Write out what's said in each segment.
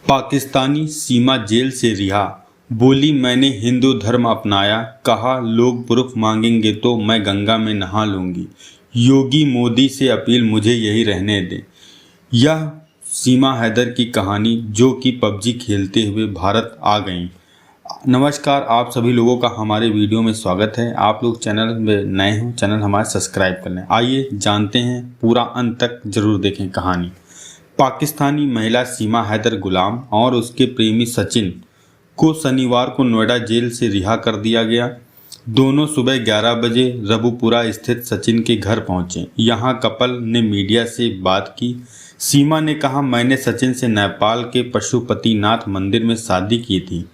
पाकिस्तानी सीमा jail से रिहा, बोली मैंने हिंदू धर्म अपनाया, कहा लोग प्रूफ मांगेंगे तो मैं गंगा में नहा लूंगी। योगी मोदी से अपील मुझे यही रहने दें। यह सीमा हैदर की कहानी जो कि पबजी खेलते हुए भारत आ गईं। नमस्कार, आप सभी लोगों का हमारे वीडियो में स्वागत है। आप लोग चैनल में नए हो, चैनल हमारे सब्सक्राइब कर लें। आइए जानते हैं, पूरा अंत तक जरूर देखें कहानी। पाकिस्तानी महिला सीमा हैदर गुलाम और उसके प्रेमी सचिन को शनिवार को नोएडा जेल से रिहा कर दिया गया। दोनों सुबह 11 बजे रबुपुरा स्थित सचिन के घर पहुंचे। यहां कपल ने मीडिया से बात की। सीमा ने कहा, मैंने सचिन से नेपाल के पशुपतिनाथ मंदिर में शादी की थी।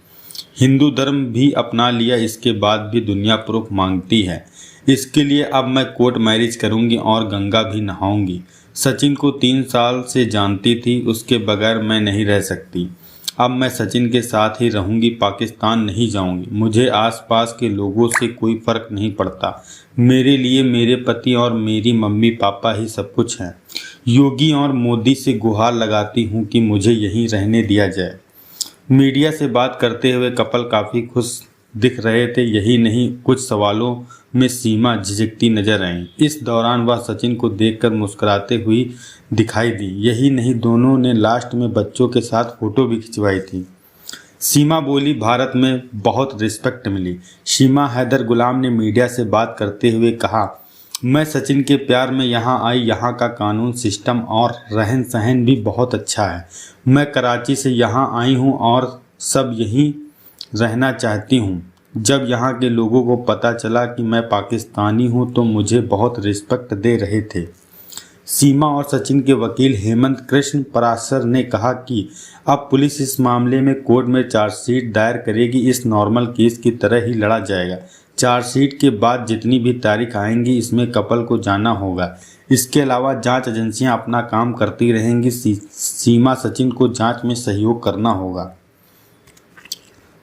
हिंदू धर्म भी अपना लिया, इसके बाद भी दुनिया प्रूफ मांगती है। इसके लिए अब मैं कोर्ट मैरिज करूंगी और गंगा भी नहाऊंगी। सचिन को 3 साल से जानती थी, उसके बगैर मैं नहीं रह सकती। अब मैं सचिन के साथ ही रहूंगी, पाकिस्तान नहीं जाऊंगी। मुझे आसपास के लोगों से कोई फर्क नहीं पड़ता। मेरे लिए मेरे पति और मेरी मम्मी पापा ही सब कुछ है। योगी और मोदी से गुहार लगाती हूँ कि मुझे यहीं रहने दिया जाए। मीडिया से बात करते हुए कपल काफ़ी खुश दिख रहे थे। यही नहीं, कुछ सवालों में सीमा झिझकती नजर आई। इस दौरान वह सचिन को देखकर मुस्कुराते हुई दिखाई दी। यही नहीं, दोनों ने लास्ट में बच्चों के साथ फोटो भी खिंचवाई थी। सीमा बोली, भारत में बहुत रिस्पेक्ट मिली। सीमा हैदर गुलाम ने मीडिया से बात करते हुए कहा, मैं सचिन के प्यार में यहाँ आई। यहाँ का कानून सिस्टम और रहन सहन भी बहुत अच्छा है। मैं कराची से यहाँ आई हूँ और सब यहीं रहना चाहती हूँ। जब यहाँ के लोगों को पता चला कि मैं पाकिस्तानी हूँ तो मुझे बहुत रिस्पेक्ट दे रहे थे। सीमा और सचिन के वकील हेमंत कृष्ण पराशर ने कहा कि अब पुलिस इस मामले में कोर्ट में चार्जशीट दायर करेगी। इस नॉर्मल केस की तरह ही लड़ा जाएगा। चार्जशीट के बाद जितनी भी तारीख आएंगी, इसमें कपल को जाना होगा। इसके अलावा जांच एजेंसियां अपना काम करती रहेंगी। सीमा सचिन को जांच में सहयोग करना होगा।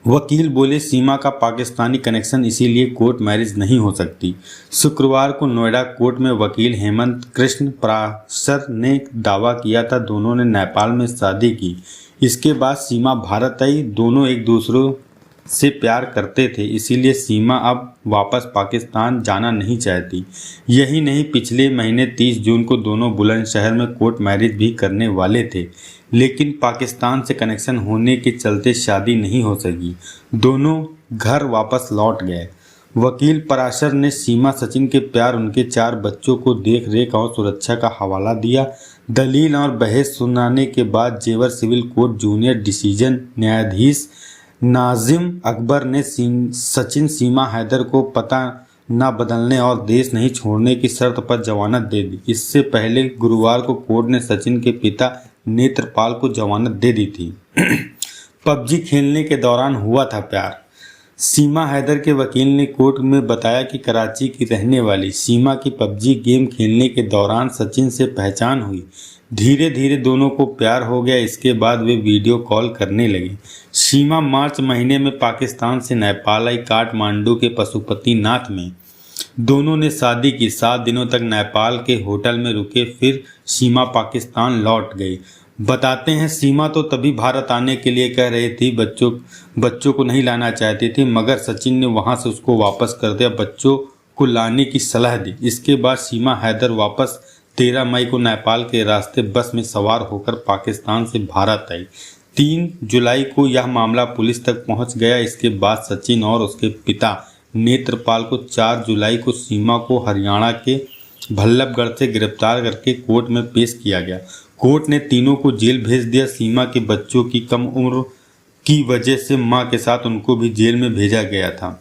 वकील बोले, सीमा का पाकिस्तानी कनेक्शन, इसीलिए कोर्ट मैरिज नहीं हो सकती। शुक्रवार को नोएडा कोर्ट में वकील हेमंत कृष्ण पराशर ने दावा किया था दोनों ने नेपाल में शादी की। इसके बाद सीमा भारत आई। दोनों एक दूसरे से प्यार करते थे, इसीलिए सीमा अब वापस पाकिस्तान जाना नहीं चाहती। यही नहीं, पिछले महीने 30 जून को दोनों बुलंदशहर में कोर्ट मैरिज भी करने वाले थे, लेकिन पाकिस्तान से कनेक्शन होने के चलते शादी नहीं हो सकी। दोनों घर वापस लौट गए। वकील पराशर ने सीमा सचिन के प्यार, उनके 4 बच्चों को देख रेख और सुरक्षा का हवाला दिया। दलील और बहस सुनाने के बाद जेवर सिविल कोर्ट जूनियर डिसीजन न्यायाधीश नाजिम अकबर ने सचिन सीमा हैदर को पता न बदलने और देश नहीं छोड़ने की शर्त पर जमानत दे दी। इससे पहले गुरुवार को कोर्ट ने सचिन के पिता नेत्रपाल को जमानत दे दी थी। पबजी खेलने के दौरान हुआ था प्यार। सीमा हैदर के वकील ने कोर्ट में बताया कि कराची की रहने वाली सीमा की पबजी गेम खेलने के दौरान सचिन से पहचान हुई। धीरे धीरे दोनों को प्यार हो गया। इसके बाद वे वीडियो कॉल करने लगे। सीमा मार्च महीने में पाकिस्तान से नेपाल आई। काठमांडू के पशुपतिनाथ में दोनों ने शादी की। 7 दिनों तक नेपाल के होटल में रुके, फिर सीमा पाकिस्तान लौट गई। बताते हैं, सीमा तो तभी भारत आने के लिए कह रही थी, बच्चों को नहीं लाना चाहती थी, मगर सचिन ने वहां से उसको वापस कर दिया, बच्चों को लाने की सलाह दी। इसके बाद सीमा हैदर वापस 13 मई को नेपाल के रास्ते बस में सवार होकर पाकिस्तान से भारत आई। 3 जुलाई को यह मामला पुलिस तक पहुंच गया। इसके बाद सचिन और उसके पिता नेत्रपाल को 4 जुलाई को सीमा को हरियाणा के भल्लभगढ़ से गिरफ्तार करके कोर्ट में पेश किया गया। कोर्ट ने तीनों को जेल भेज दिया। सीमा के बच्चों की कम उम्र की वजह से मां के साथ उनको भी जेल में भेजा गया था।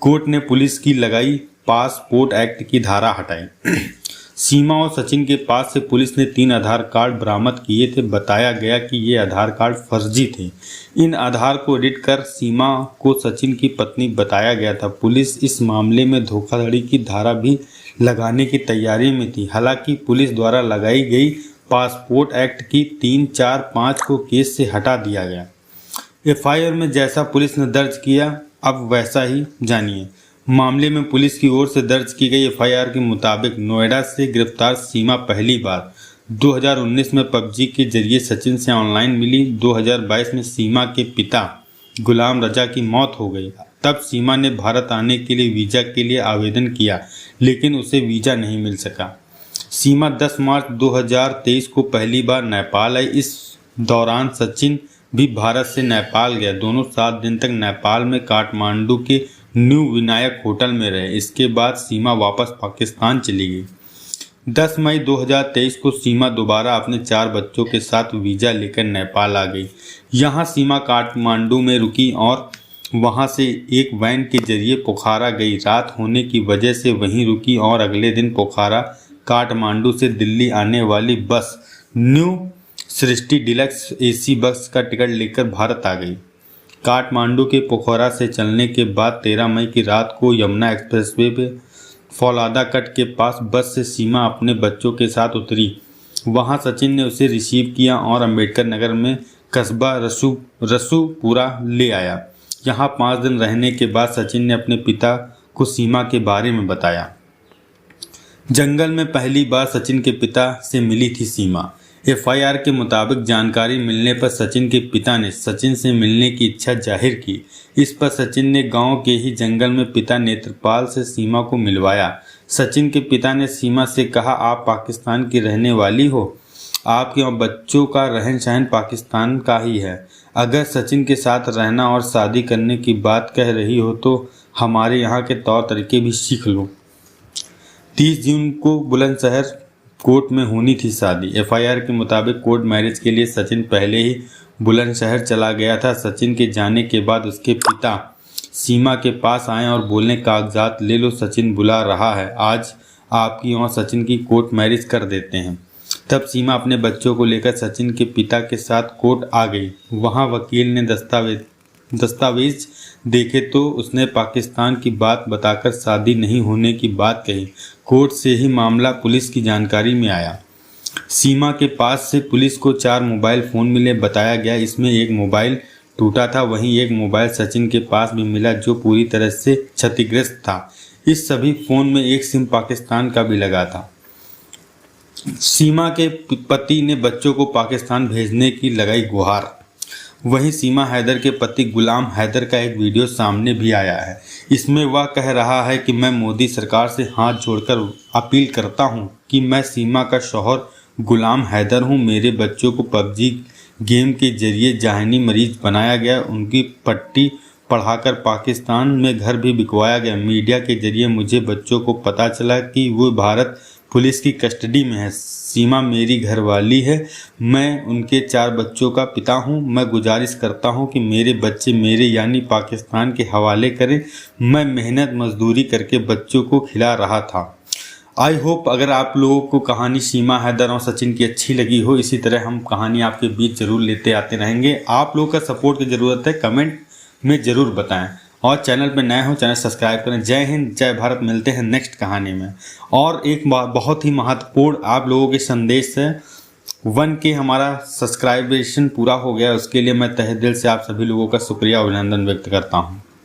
कोर्ट ने पुलिस की लगाई पासपोर्ट एक्ट की धारा हटाई। सीमा और सचिन के पास से पुलिस ने 3 आधार कार्ड बरामद किए थे। बताया गया कि ये आधार कार्ड फर्जी थे। इन आधार को एडिट कर सीमा को सचिन की पत्नी बताया गया था। पुलिस इस मामले में धोखाधड़ी की धारा भी लगाने की तैयारी में थी। हालांकि पुलिस द्वारा लगाई गई पासपोर्ट एक्ट की 3, 4, 5 को केस से हटा दिया गया। एफआईआर में जैसा पुलिस ने दर्ज किया, अब वैसा ही जानिए। मामले में पुलिस की ओर से दर्ज की गई एफआईआर के मुताबिक नोएडा से गिरफ्तार सीमा पहली बार 2019 में पबजी के जरिए सचिन से ऑनलाइन मिली। 2022 में सीमा के पिता गुलाम रजा की मौत हो गई। तब सीमा ने भारत आने के लिए वीज़ा के लिए आवेदन किया, लेकिन उसे वीज़ा नहीं मिल सका। सीमा 10 मार्च 2023 को पहली बार नेपाल आई। इस दौरान सचिन भी भारत से नेपाल गया। दोनों 7 दिन तक नेपाल में काठमांडू के न्यू विनायक होटल में रहे। इसके बाद सीमा वापस पाकिस्तान चली गई। 10 मई 2023 को सीमा दोबारा अपने 4 बच्चों के साथ वीज़ा लेकर नेपाल आ गई। यहाँ सीमा काठमांडू में रुकी और वहाँ से एक वैन के जरिए पोखरा गई। रात होने की वजह से वहीं रुकी और अगले दिन पोखरा काठमांडू से दिल्ली आने वाली बस न्यू सृष्टि डिलक्स AC बस का टिकट लेकर भारत आ गई। काठमांडू के पोखरा से चलने के बाद 13 मई की रात को यमुना एक्सप्रेसवे पे फौलादा कट के पास बस से सीमा अपने बच्चों के साथ उतरी। वहां सचिन ने उसे रिसीव किया और अंबेडकर नगर में कस्बा रसूपुरा ले आया। यहाँ 5 दिन रहने के बाद सचिन ने अपने पिता को सीमा के बारे में बताया। जंगल में पहली बार सचिन के पिता से मिली थी सीमा। FIR के मुताबिक जानकारी मिलने पर सचिन के पिता ने सचिन से मिलने की इच्छा जाहिर की। इस पर सचिन ने गांव के ही जंगल में पिता नेत्रपाल से सीमा को मिलवाया। सचिन के पिता ने सीमा से कहा, आप पाकिस्तान की रहने वाली हो, आपके बच्चों का रहन सहन पाकिस्तान का ही है। अगर सचिन के साथ रहना और शादी करने की बात कह रही हो तो हमारे यहाँ के तौर तरीके भी सीख लो। 30 जून को बुलंदशहर कोर्ट में होनी थी शादी। FIR के मुताबिक कोर्ट मैरिज के लिए सचिन पहले ही बुलंदशहर चला गया था। सचिन के जाने के बाद उसके पिता सीमा के पास आए और बोलने, कागजात ले लो, सचिन बुला रहा है, आज आपकी और सचिन की कोर्ट मैरिज कर देते हैं। तब सीमा अपने बच्चों को लेकर सचिन के पिता के साथ कोर्ट आ गई। वहां वकील ने दस्तावेज देखे तो उसने पाकिस्तान की बात बताकर शादी नहीं होने की बात कही। कोर्ट से ही मामला पुलिस की जानकारी में आया। सीमा के पास से पुलिस को 4 मोबाइल फ़ोन मिले। बताया गया इसमें एक मोबाइल टूटा था, वहीं एक मोबाइल सचिन के पास भी मिला जो पूरी तरह से क्षतिग्रस्त था। इस सभी फ़ोन में एक सिम पाकिस्तान का भी लगा था। सीमा के पति ने बच्चों को पाकिस्तान भेजने की लगाई गुहार। वहीं सीमा हैदर के पति गुलाम हैदर का एक वीडियो सामने भी आया है। इसमें वह कह रहा है कि मैं मोदी सरकार से हाथ जोड़कर अपील करता हूं कि मैं सीमा का शौहर गुलाम हैदर हूं। मेरे बच्चों को पबजी गेम के जरिए जहनी मरीज बनाया गया, उनकी पट्टी पढ़ाकर पाकिस्तान में घर भी बिकवाया गया। मीडिया के जरिए मुझे बच्चों को पता चला कि वो भारत पुलिस की कस्टडी में है। सीमा मेरी घरवाली है, मैं उनके 4 बच्चों का पिता हूं। मैं गुजारिश करता हूं कि मेरे बच्चे मेरे यानी पाकिस्तान के हवाले करें। मैं मेहनत मजदूरी करके बच्चों को खिला रहा था। आई होप अगर आप लोगों को कहानी सीमा हैदर और सचिन की अच्छी लगी हो, इसी तरह हम कहानी आपके बीच जरूर लेते आते रहेंगे। आप लोगों का सपोर्ट की ज़रूरत है, कमेंट में ज़रूर बताएं और चैनल पर नए हो चैनल सब्सक्राइब करें। जय हिंद, जय भारत। मिलते हैं नेक्स्ट कहानी में। और एक बहुत ही महत्वपूर्ण आप लोगों के संदेश है, 1K हमारा सब्सक्राइबेशन पूरा हो गया, उसके लिए मैं तहे दिल से आप सभी लोगों का शुक्रिया अभिनंदन व्यक्त करता हूँ।